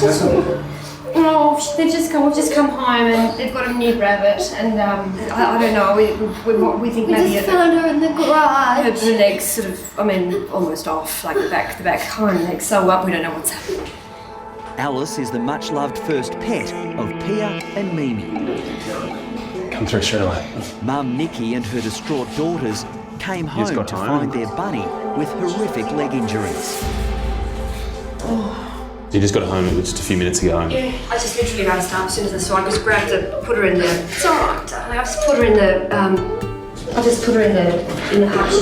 Oh, we've just come home and they've got a new rabbit and I don't know, we think maybe just found her in the garage. Her leg's sort of, almost off, like the back hind leg's so up, we don't know what's happening. Alice is the much-loved first pet of Pia and Mimi. Come through straight away. Mum Nikki and her distraught daughters came home to find their bunny with horrific leg injuries. You just got home just a few minutes ago. Yeah, I just literally raced up as soon as I saw her. I just grabbed her, put her in the... It's all right, darling. I just put her in the... in the hutch.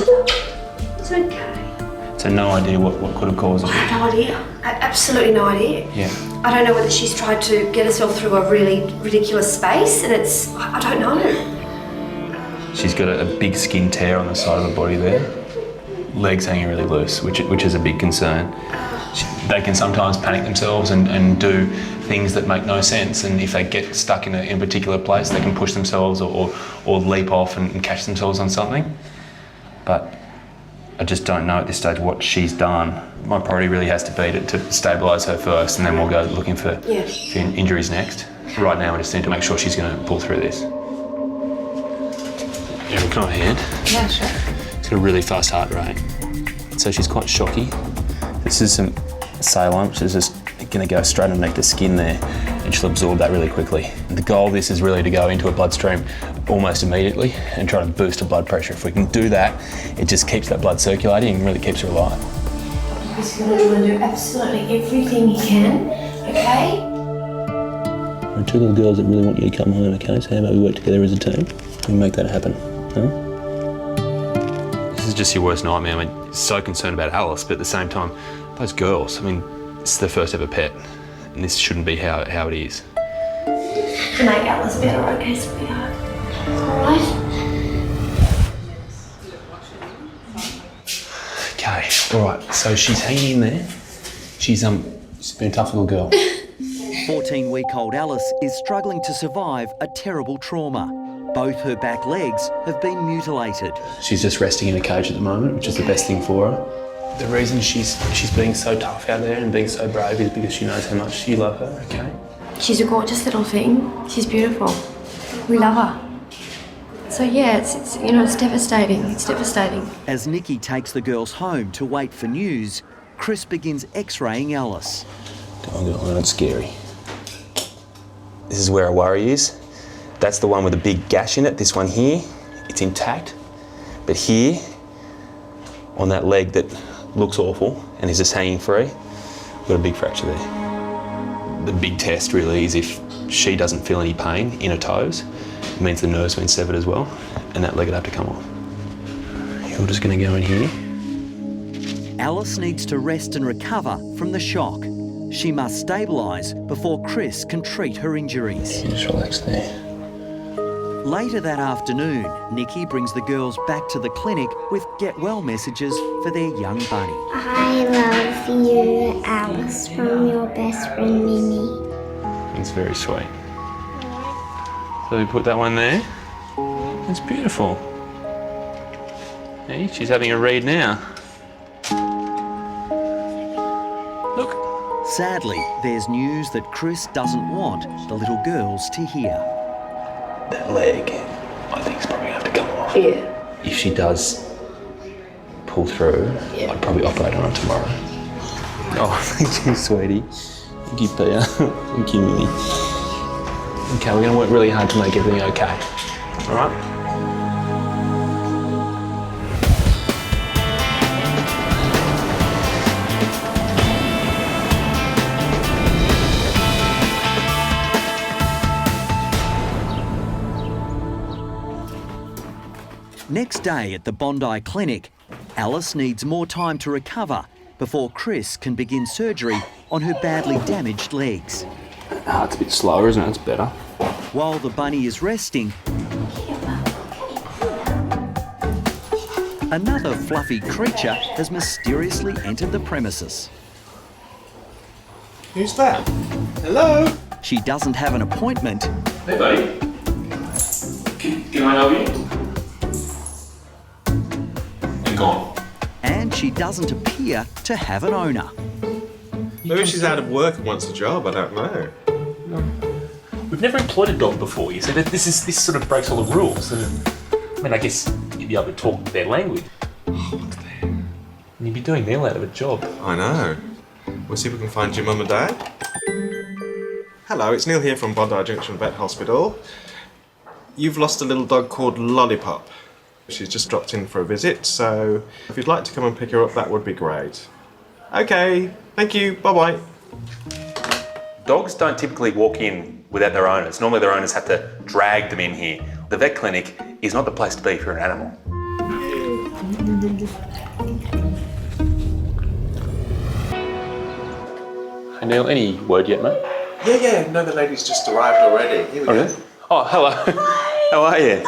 It's okay. So no idea what could have caused it? I have no idea. Absolutely no idea. Yeah. I don't know whether she's tried to get herself through a really ridiculous space and it's... I don't know. She's got a big skin tear on the side of her body there. Legs hanging really loose, which is a big concern. They can sometimes panic themselves and do things that make no sense, and if they get stuck in a particular place, they can push themselves or leap off and catch themselves on something. But I just don't know at this stage what she's done. My priority really has to be to stabilise her first, and then we'll go looking for injuries next. Right now, we just need to make sure she's going to pull through this. Yeah, can I have a hand? Yeah, sure. She's got a really fast heart rate, so she's quite shocky. This is some saline, which is just going to go straight underneath the skin there, and she'll absorb that really quickly. The goal of this is really to go into her bloodstream almost immediately and try to boost her blood pressure. If we can do that, it just keeps that blood circulating and really keeps her alive. He's going to do absolutely everything he can, okay? There are two little girls that really want you to come home, okay? So how about we work together as a team and make that happen, huh? This is just your worst nightmare. So concerned about Alice, but at the same time, those girls, it's their first ever pet, and this shouldn't be how it is. To make Alice better, okay, sweetheart? Alright? Okay, alright, so she's hanging in there. She's been a tough little girl. 14-week-old Alice is struggling to survive a terrible trauma. Both her back legs have been mutilated. She's just resting in a cage at the moment, which is the best thing for her. The reason she's being so tough out there and being so brave is because she knows how much you love her, okay? She's a gorgeous little thing. She's beautiful. We love her. So yeah, it's devastating. It's devastating. As Nikki takes the girls home to wait for news, Chris begins x-raying Alice. Go on, girl, that's scary. This is where our worry is. That's the one with a big gash in it. This one here, it's intact. But here, on that leg that looks awful and is just hanging free, we've got a big fracture there. The big test really is if she doesn't feel any pain in her toes, it means the nerve's been severed as well, and that leg would have to come off. You're just going to go in here. Alice needs to rest and recover from the shock. She must stabilise before Chris can treat her injuries. You just relax there. Later that afternoon, Nikki brings the girls back to the clinic with get well messages for their young bunny. I love you, Alice, from your best friend, Mimi. It's very sweet. So we put that one there. It's beautiful. Hey, she's having a read now. Look. Sadly, there's news that Chris doesn't want the little girls to hear. That leg, I think, is probably going to have to come off. Yeah. If she does pull through, I'd probably operate on her tomorrow. Oh, thank you, sweetie. Thank you, Pia. Thank you, Millie. Okay, we're going to work really hard to make everything okay. All right? Next day at the Bondi Clinic, Alice needs more time to recover before Chris can begin surgery on her badly damaged legs. It's a bit slower, isn't it? It's better. While the bunny is resting, another fluffy creature has mysteriously entered the premises. Who's that? Hello? She doesn't have an appointment. Hey, buddy. Can I help you? And gone. And she doesn't appear to have an owner. Maybe she's out of work and wants a job, I don't know. We've never employed a dog before, you see. This sort of breaks all the rules. And, I mean, I guess you'd be able to talk their language. What's there? And you'd be doing them out of a job. I know. We'll see if we can find your mum and dad. Hello, it's Neil here from Bondi Junction Vet Hospital. You've lost a little dog called Lollipop. She's just dropped in for a visit, so if you'd like to come and pick her up, that would be great. Okay, thank you, bye-bye. Dogs don't typically walk in without their owners. Normally their owners have to drag them in here. The vet clinic is not the place to be if you're an animal. Hey Neil, any word yet, mate? Yeah, no, the lady's just arrived already. Here we go. Oh, hello. How are you?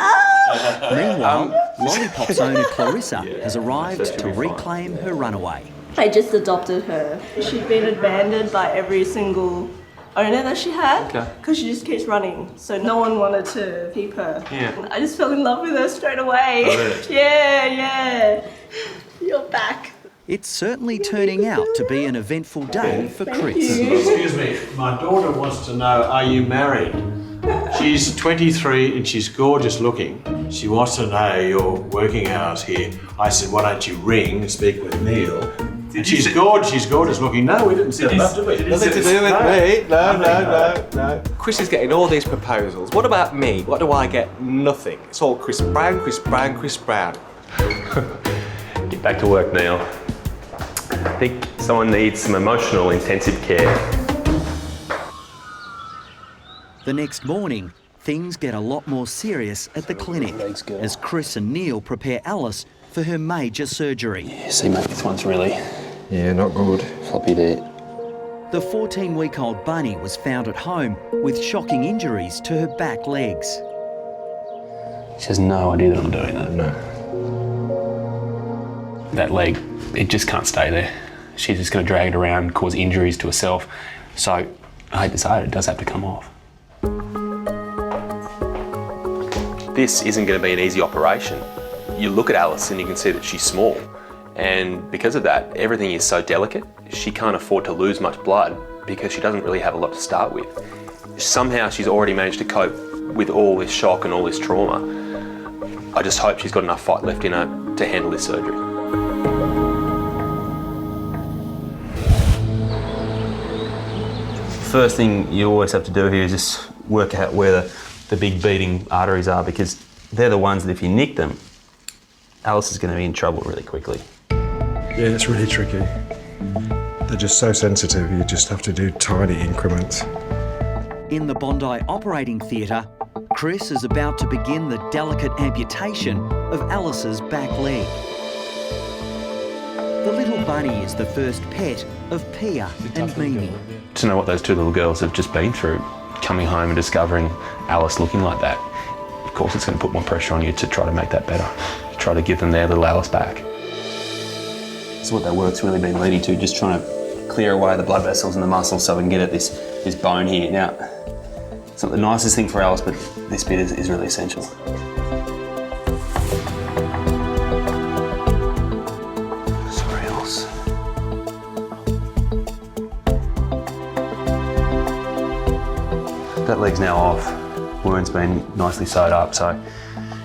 Meanwhile, Lollipop's owner Clarissa has arrived to reclaim her runaway. I just adopted her. She'd been abandoned by every single owner that she had because she just keeps running. So no one wanted to keep her. Yeah. I just fell in love with her straight away. Oh, really? Yeah. You're back. It's certainly turning out to be an eventful day for Chris. Excuse me, my daughter wants to know, are you married? She's 23 and she's gorgeous looking. She wants to know your working hours here. I said, why don't you ring and speak with Neil? And she's gorgeous looking. No, we didn't set it up, did we? Nothing to do with me. No. Chris is getting all these proposals. What about me? What do I get? Nothing. It's all Chris Brown. Get back to work, Neil. I think someone needs some emotional intensive care. The next morning, things get a lot more serious at the clinic as Chris and Neil prepare Alice for her major surgery. Yeah, see mate, this one's really not good. floppy there. The 14-week-old bunny was found at home with shocking injuries to her back legs. She has no idea that I'm doing that. No. That leg, it just can't stay there. She's just going to drag it around, cause injuries to herself. So, I hate to say it does have to come off. This isn't going to be an easy operation. You look at Alice and you can see that she's small. And because of that, everything is so delicate. She can't afford to lose much blood because she doesn't really have a lot to start with. Somehow she's already managed to cope with all this shock and all this trauma. I just hope she's got enough fight left in her to handle this surgery. First thing you always have to do here is just work out where the big beating arteries are, because they're the ones that if you nick them, Alice is going to be in trouble really quickly. Yeah, it's really tricky. They're just so sensitive, you just have to do tiny increments. In the Bondi operating theatre, Chris is about to begin the delicate amputation of Alice's back leg. The little bunny is the first pet of Pia and Mimi. To know what those two little girls have just been through, coming home and discovering Alice looking like that, of course it's going to put more pressure on you to try to make that better, try to give them their little Alice back. That's what that work's really been leading to, just trying to clear away the blood vessels and the muscles so we can get at this bone here. Now, it's not the nicest thing for Alice, but this bit is really essential. Sorry, Alice. That leg's now off. Wound's been nicely sewed up, so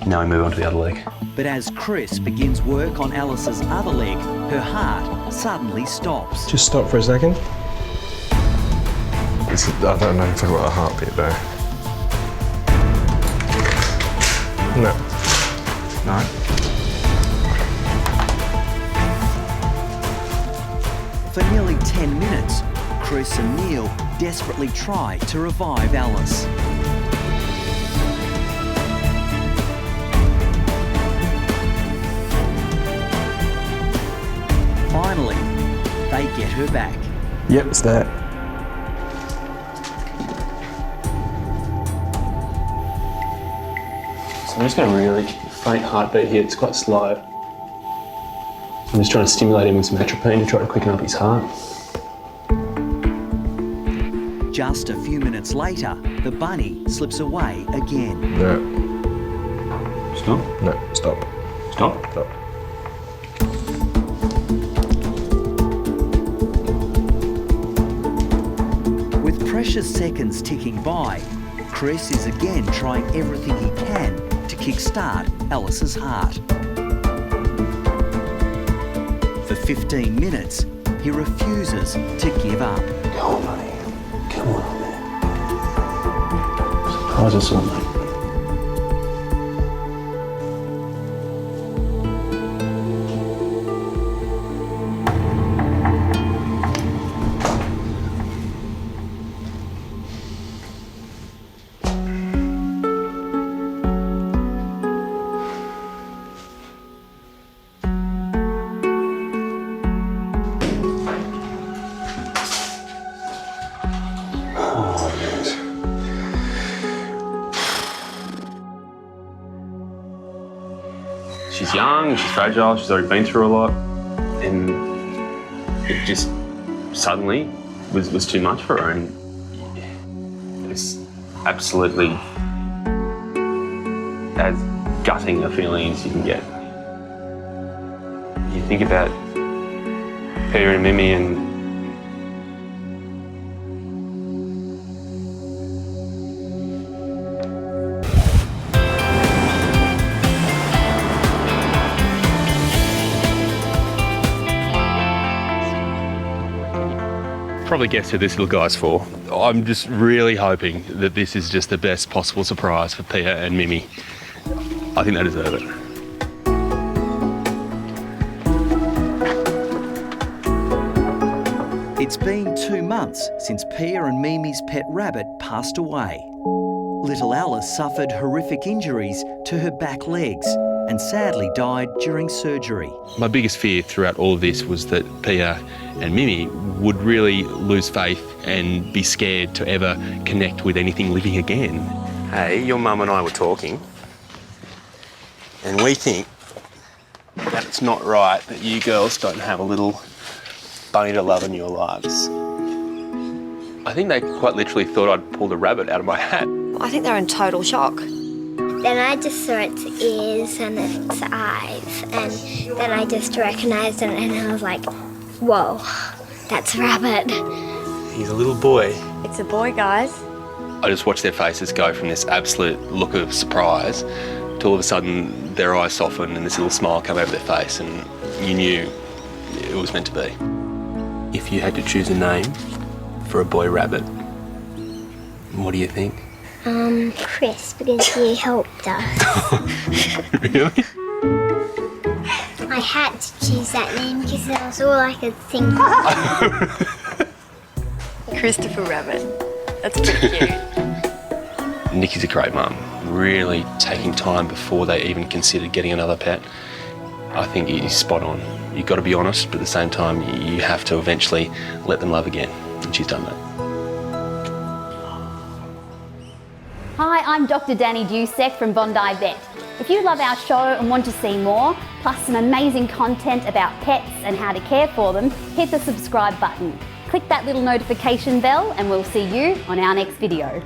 now we move on to the other leg. But as Chris begins work on Alice's other leg, her heart suddenly stops. Just stop for a second. I don't know if I've got a heartbeat though. No. No. For nearly 10 minutes, Chris and Neil desperately try to revive Alice. Finally, they get her back. Yep, it's there. So I'm just going to really faint heartbeat here, it's quite slow. I'm just trying to stimulate him with some atropine to try to quicken up his heart. Just a few minutes later, the bunny slips away again. No. Stop. No, stop. Stop. Stop. precious seconds ticking by, Chris is again trying everything he can to kickstart Alice's heart. For 15 minutes, he refuses to give up. Come on, buddy. Come on, man. Surprise us all, mate. She's young, she's fragile, she's already been through a lot, and it just suddenly was too much for her, and it's absolutely as gutting a feeling as you can get. You think about Peter and Mimi and probably guess who this little guy's for. I'm just really hoping that this is just the best possible surprise for Pia and Mimi. I think they deserve it. It's been 2 months since Pia and Mimi's pet rabbit passed away. Little Alice suffered horrific injuries to her back legs and sadly died during surgery. My biggest fear throughout all of this was that Pia and Mimi would really lose faith and be scared to ever connect with anything living again. Hey, your mum and I were talking, and we think that it's not right that you girls don't have a little bunny to love in your lives. I think they quite literally thought I'd pulled a rabbit out of my hat. I think they're in total shock. Then I just saw its ears and its eyes, and then I just recognised it, and I was like, whoa, that's a rabbit. He's a little boy. It's a boy, guys. I just watched their faces go from this absolute look of surprise to all of a sudden their eyes soften and this little smile come over their face, and you knew it was meant to be. If you had to choose a name for a boy rabbit, what do you think? Chris, because he helped us. Really? I had to choose that name because that was all I could think of. Christopher Rabbit. That's pretty cute. Nikki's a great mum, really taking time before they even considered getting another pet. I think he's spot on. You've got to be honest, but at the same time, you have to eventually let them love again, and she's done that. Hi, I'm Dr. Danny Dusek from Bondi Vet. If you love our show and want to see more, plus some amazing content about pets and how to care for them, hit the subscribe button. Click that little notification bell and we'll see you on our next video.